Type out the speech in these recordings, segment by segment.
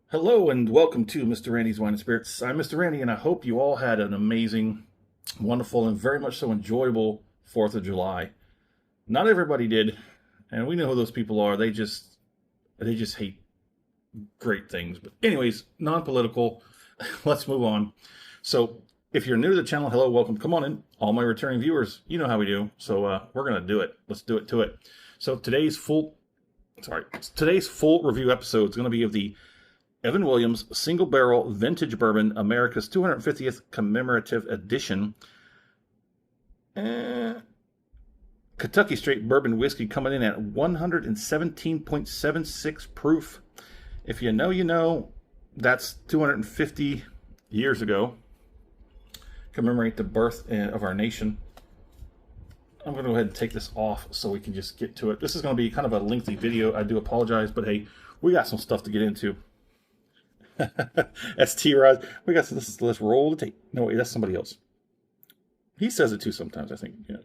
Hello and welcome to Mr. Randy's Wine and Spirits. I'm Mr. Randy, and I hope you all had an amazing, wonderful, and very much so enjoyable 4th of July. Not everybody did, and we know who those people are. They just hate great things. But anyways, non-political. Let's move on. So if you're new to the channel, hello, welcome. Come on in. All my returning viewers, you know how we do. So we're gonna do it. Let's do it to it. So today's full review episode is going to be of the Evan Williams Single Barrel Vintage Bourbon, America's 250th Commemorative Edition. Kentucky Straight Bourbon Whiskey coming in at 117.76 proof. If you know, you know. That's 250 years ago. Commemorate the birth of our nation. I'm going to go ahead and take this off so we can just get to it. This is going to be kind of a lengthy video. I do apologize, but hey, we got some stuff to get into. That's T-Rod. We got let's roll the tape. No, wait, that's somebody else. He says it too sometimes, I think. Yeah.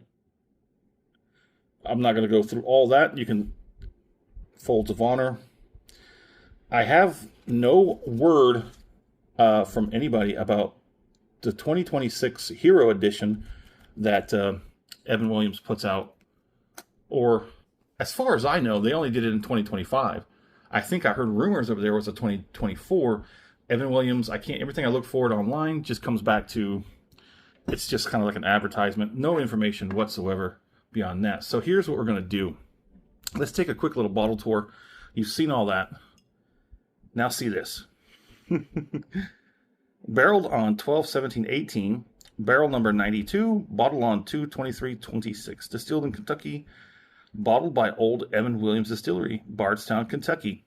I'm not going to go through all that. You can folds of honor. I have no word from anybody about the 2026 Hero Edition that Evan Williams puts out. Or, as far as I know, they only did it in 2025. I think I heard rumors over there was a 2024. Evan Williams, everything I look forward online just comes back to, it's just kind of like an advertisement. No information whatsoever beyond that. So here's what we're going to do. Let's take a quick little bottle tour. You've seen all that. Now see this. Barreled on 12/17/18. Barrel number 92. Bottled on 2/23/26. Distilled in Kentucky. Bottled by Old Evan Williams Distillery, Bardstown, Kentucky.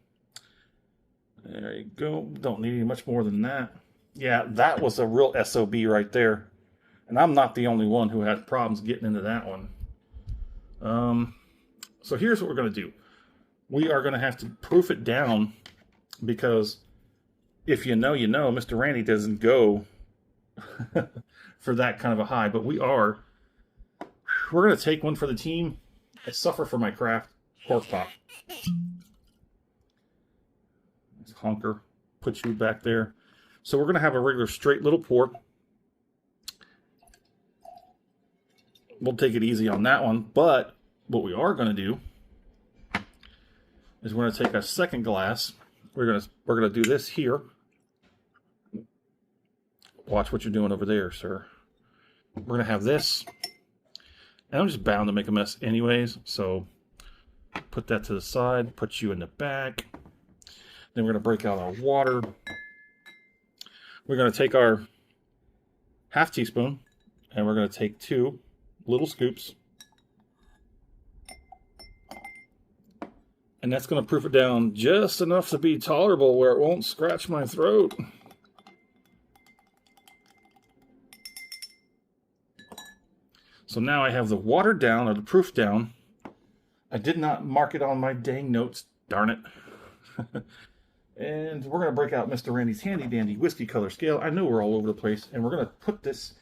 There you go. Don't need any much more than that. Yeah, that was a real SOB right there. And I'm not the only one who had problems getting into that one. So here's what we're going to do. We are going to have to proof it down because if you know, you know, Mr. Randy doesn't go for that kind of a high. But we're going to take one for the team. I suffer for my craft. Cork pop. Honker. Put you back there. So we're going to have a regular straight little pour. We'll take it easy on that one. But what we are going to do is we're going to take a second glass. We're going to do this here. Watch what you're doing over there, sir. We're going to have this. And I'm just bound to make a mess anyways, so put that to the side, put you in the back. Then we're going to break out our water. We're going to take our half teaspoon, and we're going to take 2 little scoops. And that's going to proof it down just enough to be tolerable where it won't scratch my throat. So now I have the water down, or the proof down. I did not mark it on my dang notes, darn it. And we're going to break out Mr. Randy's handy dandy whiskey color scale. I know we're all over the place, and we're going to put this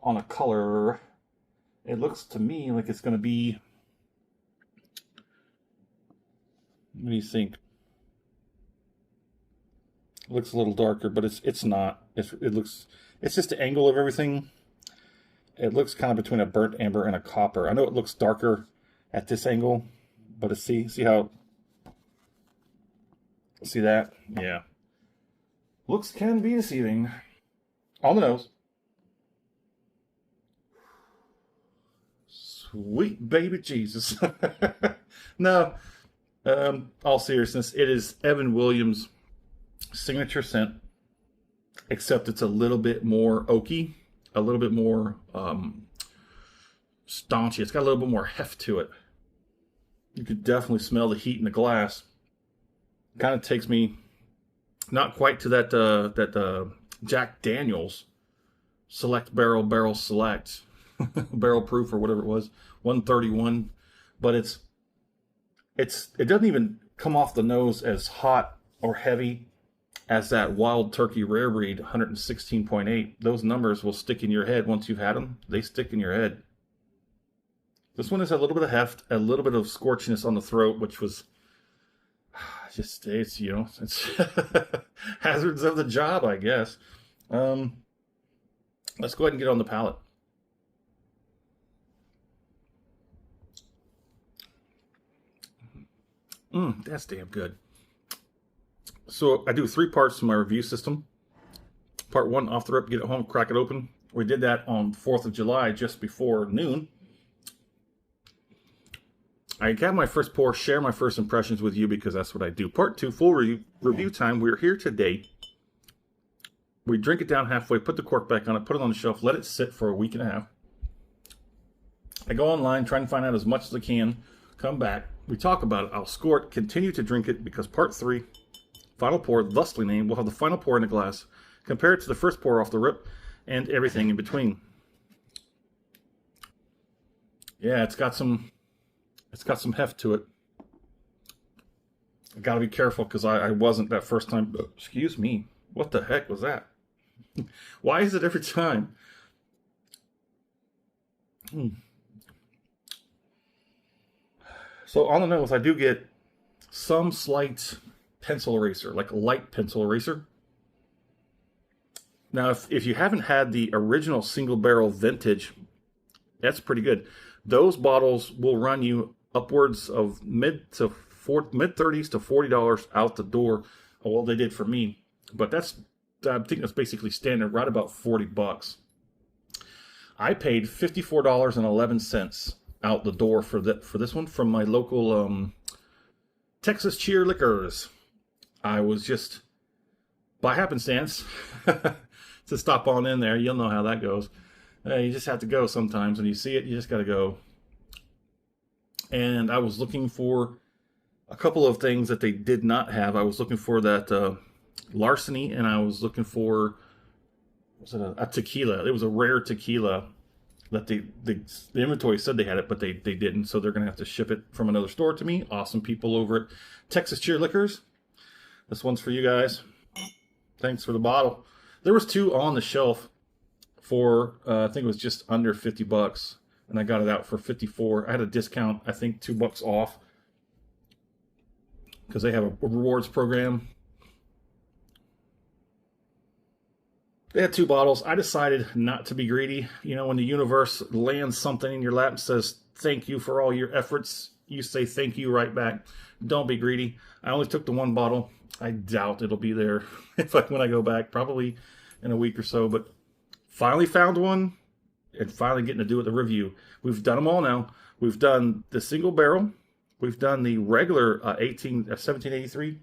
on a color. It looks to me like it's going to be, what do you think? It looks a little darker, but it's not. It's just the angle of everything. It looks kind of between a burnt amber and a copper. I know it looks darker at this angle, but see how, see that? Yeah. Looks can be deceiving. On the nose. Sweet baby Jesus. No, all seriousness, it is Evan Williams' signature scent, except it's a little bit more oaky. A little bit more staunchy. It's got a little bit more heft to it. You could definitely smell the heat in the glass. Kind of takes me not quite to that Jack Daniels Select Barrel Select barrel proof or whatever it was, 131, but it doesn't even come off the nose as hot or heavy as that wild turkey rare breed 116.8. Those numbers will stick in your head once you've had them. They stick in your head. This one has a little bit of heft, a little bit of scorchiness on the throat, which was just, it's, you know, it's hazards of the job, I guess. Let's go ahead and get on the palate. That's damn good. So I do 3 parts to my review system. Part 1, off the rip, get it home, crack it open. We did that on 4th of July, just before noon. I got my first pour, share my first impressions with you because that's what I do. Part 2, full review time. We're here today. We drink it down halfway, put the cork back on it, put it on the shelf, let it sit for a week and a half. I go online, try and find out as much as I can, come back, we talk about it, I'll score it, continue to drink it because part 3, final pour, thusly named, we'll have the final pour in the glass, compare it to the first pour off the rip, and everything in between. Yeah, it's got some heft to it. I gotta be careful because I wasn't that first time. Excuse me. What the heck was that? Why is it every time? So on the nose, I do get some slight pencil eraser, like a light pencil eraser. Now, if you haven't had the original single barrel vintage, that's pretty good. Those bottles will run you upwards of mid 30s to $40 out the door. Well, they did for me, but I think that's basically standard, right about $40. I paid $54.11 out the door for this one from my local Texas Cheer Liquors. I was just by happenstance to stop on in there. You'll know how that goes. You just have to go sometimes. When you see it, you just got to go. And I was looking for a couple of things that they did not have. I was looking for that Larceny, and I was looking for, was it a tequila? It was a rare tequila that the inventory said they had it, but they didn't. So they're going to have to ship it from another store to me. Awesome people over at Texas Cheer Liquors. This one's for you guys. Thanks for the bottle. There was 2 on the shelf for I think it was just under $50, and I got it out for $54. I had a discount, I think $2 off, because they have a rewards program. They had 2 bottles. I decided not to be greedy. You know, when the universe lands something in your lap and says thank you for all your efforts, you say thank you right back. Don't be greedy. I only took the 1 bottle. I doubt it'll be there when I go back, probably in a week or so, but finally found one and finally getting to do the review. We've done them all now. We've done the single barrel. We've done the regular 1783.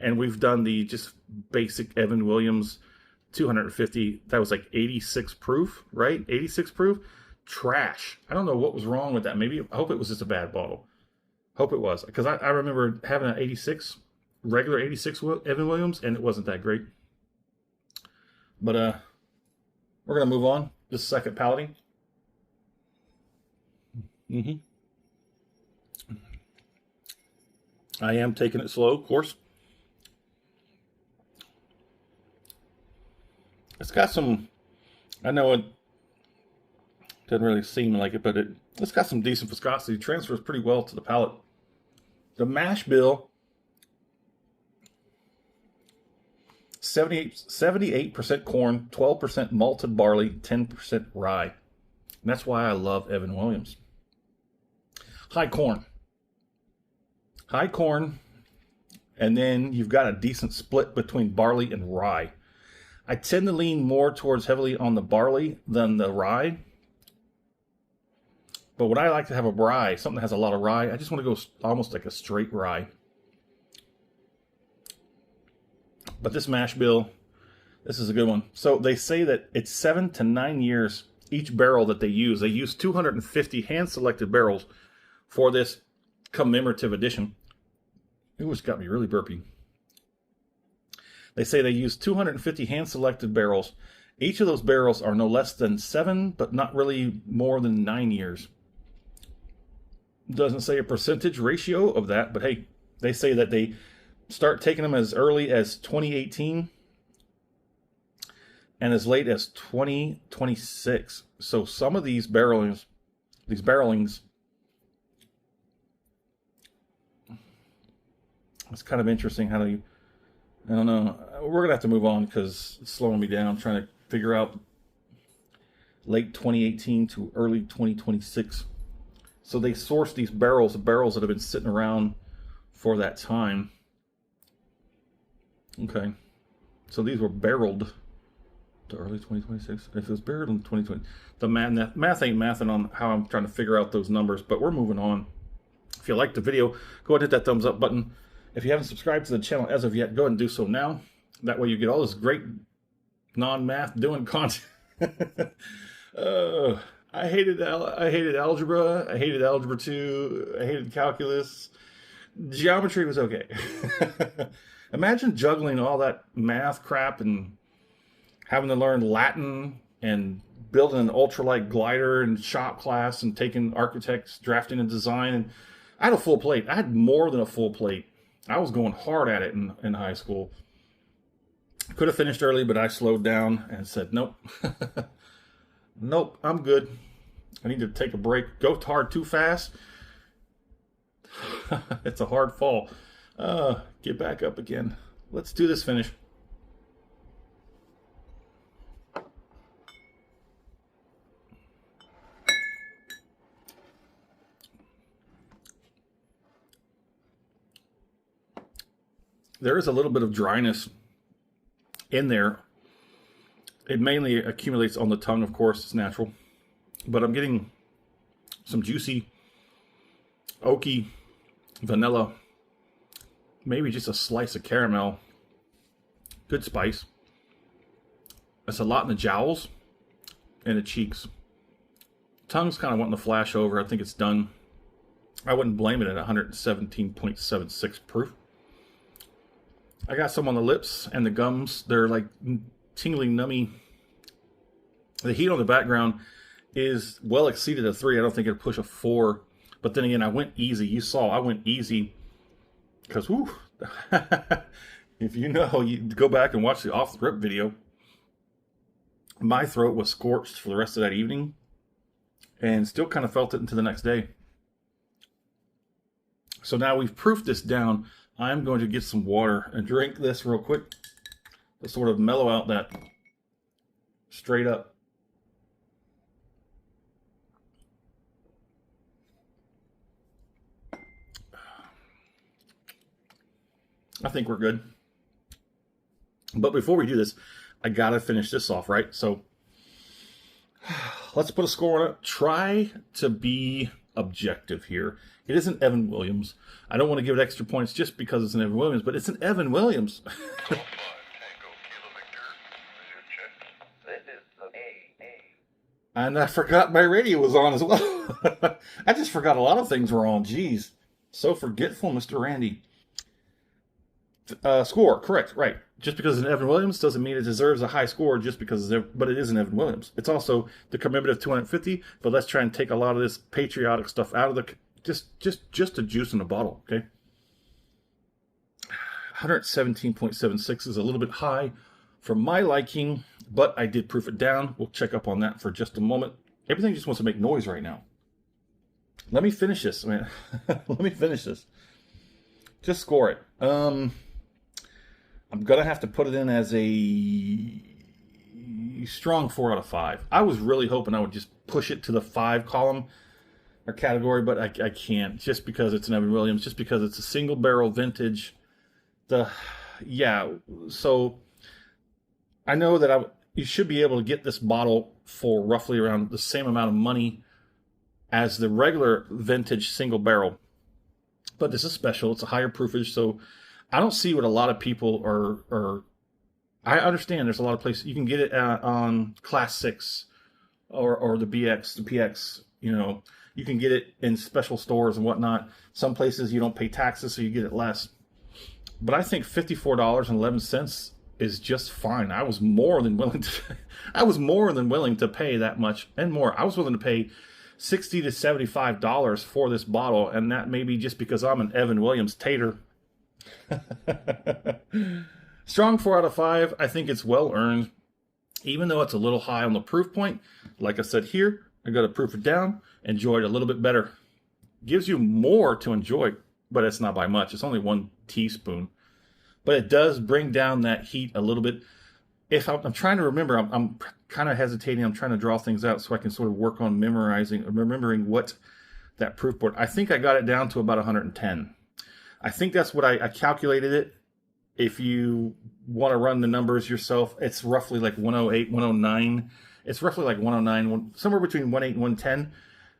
And we've done the just basic Evan Williams 250. That was like 86 proof, right? 86 proof. Trash. I don't know what was wrong with that. Maybe, I hope it was just a bad bottle. Hope it was. Because I remember having an 86, regular 86 Evan Williams, and it wasn't that great. But we're going to move on. This second palating. I am taking it slow, of course. It's got some, I know it doesn't really seem like it, but it's got some decent viscosity. It transfers pretty well to the palate. The mash bill, 78% corn, 12% malted barley, 10% rye. And that's why I love Evan Williams. High corn. High corn, and then you've got a decent split between barley and rye. I tend to lean more towards heavily on the barley than the rye. But when I like to have a rye, something that has a lot of rye, I just want to go almost like a straight rye. But this mash bill, this is a good one. So they say that it's 7 to 9 years each barrel that they use. They use 250 hand-selected barrels for this commemorative edition. It was got me really burpy. They say they use 250 hand-selected barrels. Each of those barrels are no less than 7, but not really more than 9 years. Doesn't say a percentage ratio of that, but hey, they say that they start taking them as early as 2018 and as late as 2026. So some of these barrelings, it's kind of interesting how they, I don't know. We're going to have to move on because it's slowing me down trying to figure out late 2018 to early 2026. So they source these barrels that have been sitting around for that time. Okay. So these were barreled to early 2026. If it was barreled in 2020, the math ain't mathing on how I'm trying to figure out those numbers, but we're moving on. If you liked the video, go ahead and hit that thumbs up button. If you haven't subscribed to the channel as of yet, go ahead and do so now. That way you get all this great non-math doing content. I hated algebra. I hated algebra 2. I hated calculus. Geometry was okay. Imagine juggling all that math crap and having to learn Latin and building an ultralight glider in shop class and taking architects, drafting and design. And I had a full plate. I had more than a full plate. I was going hard at it in high school. Could have finished early, but I slowed down and said, nope. Nope, I'm good. I need to take a break. Go hard too fast. It's a hard fall. Get back up again. Let's do this finish. There is a little bit of dryness in there. It mainly accumulates on the tongue, of course, it's natural. But I'm getting some juicy, oaky, vanilla, maybe just a slice of caramel. Good spice. That's a lot in the jowls and the cheeks. Tongue's kind of wanting to flash over. I think it's done. I wouldn't blame it at 117.76 proof. I got some on the lips and the gums. They're like tingling, nummy. The heat on the background is well exceeded a 3. I don't think it'll push a 4. But then again, I went easy. You saw I went easy because, whoo, if you know, you go back and watch the off the rip video. My throat was scorched for the rest of that evening and still kind of felt it into the next day. So now we've proofed this down. I'm going to get some water and drink this real quick to sort of mellow out that straight up. I think we're good. But before we do this, I gotta finish this off, right? So let's put a score on it. Try to be objective here. It isn't Evan Williams. I don't want to give it extra points just because it's an Evan Williams, but it's an Evan Williams. And I forgot my radio was on as well. I just forgot a lot of things were on. Jeez. So forgetful, Mr. Randy. Score, correct, right. Just because it's an Evan Williams doesn't mean it deserves a high score just because but it is an Evan Williams. It's also the Commemorative 250, but let's try and take a lot of this patriotic stuff out of the just a juice in a bottle, okay? 117.76 is a little bit high for my liking, but I did proof it down. We'll check up on that for just a moment. Everything just wants to make noise right now. Let me finish this, man. Let me finish this. Just score it. I'm going to have to put it in as a strong 4 out of 5. I was really hoping I would just push it to the 5 column or category, but I can't just because it's an Evan Williams, just because it's a single barrel vintage. So I know that you should be able to get this bottle for roughly around the same amount of money as the regular vintage single barrel. But this is special. It's a higher proofage, so I don't see what a lot of people are. I understand there's a lot of places you can get it on Class 6 or the BX, the PX. You know, you can get it in special stores and whatnot. Some places you don't pay taxes, so you get it less. But I think $54.11 is just fine. I was more than willing to pay that much and more. I was willing to pay $60 to $75 for this bottle, and that may be just because I'm an Evan Williams tater. Strong 4 out of 5. I think it's well earned, even though it's a little high on the proof point. Like I said here, I got to proof it down, enjoy it a little bit better. Gives you more to enjoy, but it's not by much. It's only 1 teaspoon, but it does bring down that heat a little bit. If I'm trying to remember, I'm kind of hesitating. I'm trying to draw things out so I can sort of work on remembering what that proof point. I think I got it down to about 110. I think that's what I calculated it. If you want to run the numbers yourself, it's roughly like 108, 109. It's roughly like 109, somewhere between 108 and 110.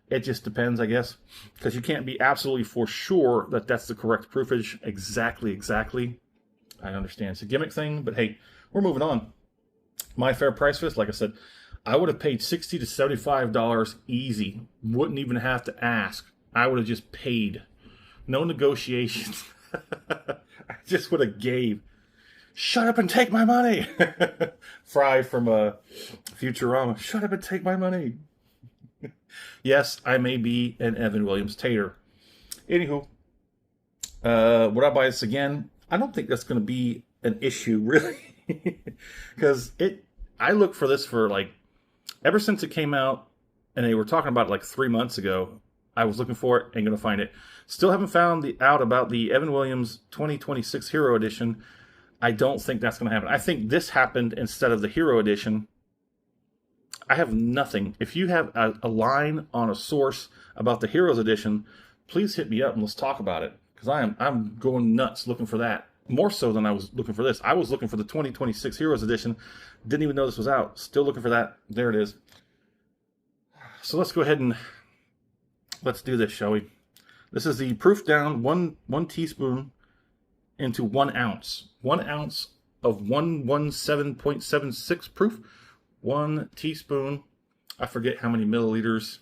It just depends, I guess, because you can't be absolutely for sure that that's the correct proofage. Exactly. I understand it's a gimmick thing, but hey, we're moving on. My fair price for this, like I said, I would have paid $60 to $75 easy. Wouldn't even have to ask. I would have just paid. No negotiations. I just would have gave. Shut up and take my money. Fry from Futurama. Shut up and take my money. Yes, I may be an Evan Williams tater. Anywho, would I buy this again? I don't think that's going to be an issue, really. Because I look for this for like, ever since it came out, and they were talking about it like 3 months ago, I was looking for it, ain't going to find it. Still haven't found out about the Evan Williams 2026 Hero Edition. I don't think that's going to happen. I think this happened instead of the Hero Edition. I have nothing. If you have a line on a source about the Heroes Edition, please hit me up and let's talk about it. Because I'm going nuts looking for that. More so than I was looking for this. I was looking for the 2026 Heroes Edition. Didn't even know this was out. Still looking for that. There it is. So let's go ahead and let's do this, shall we? This is the proof down, one teaspoon into 1 ounce. 1 ounce of 117.76 proof. 1 teaspoon. I forget how many milliliters.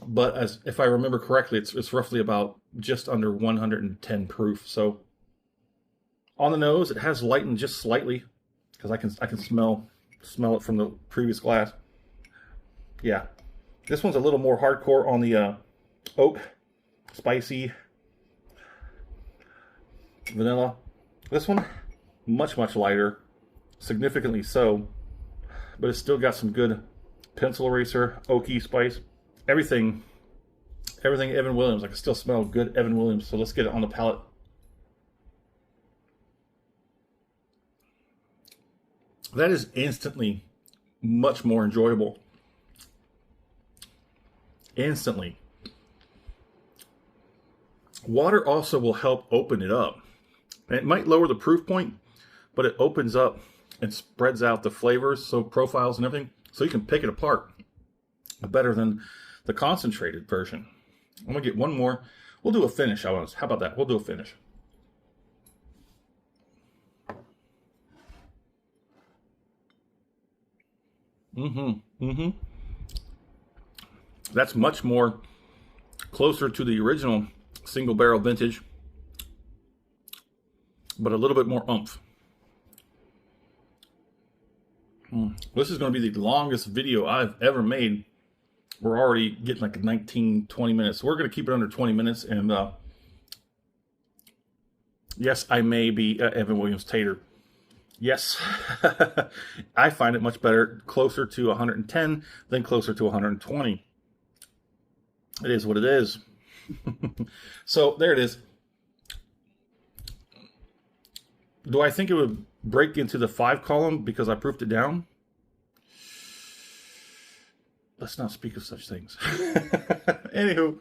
But if I remember correctly, it's roughly about just under 110 proof. So on the nose, it has lightened just slightly because I can smell it from the previous glass. Yeah, this one's a little more hardcore on the oak, spicy, vanilla. This one, much lighter, significantly so, but it's still got some good pencil eraser, oaky spice. Everything Evan Williams. I can still smell good Evan Williams. So let's get it on the palate. That is instantly much more enjoyable. Instantly. Water also will help open it up. And it might lower the proof point, but it opens up and spreads out the flavors, so profiles and everything, so you can pick it apart better than the concentrated version. I'm going to get one more. We'll do a finish. How about that? We'll do a finish. That's much more closer to the original single barrel vintage, but a little bit more oomph. This is going to be the longest video I've ever made. We're already getting like 19, 20 minutes. So we're going to keep it under 20 minutes. And yes, I may be Evan Williams tater. Yes, I find it much better, closer to 110 than closer to 120. It is what it is. So there it is. Do I think it would break into the 5 column because I proofed it down? Let's not speak of such things. Anywho,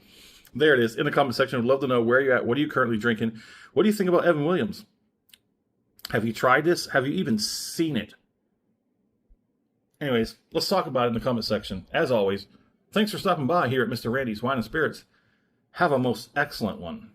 there it is. In the comment section, I'd love to know where you're at. What are you currently drinking? What do you think about Evan Williams? Have you tried this? Have you even seen it? Anyways, let's talk about it in the comment section. As always, thanks for stopping by here at Mr. Randy's Wine and Spirits. Have a most excellent one.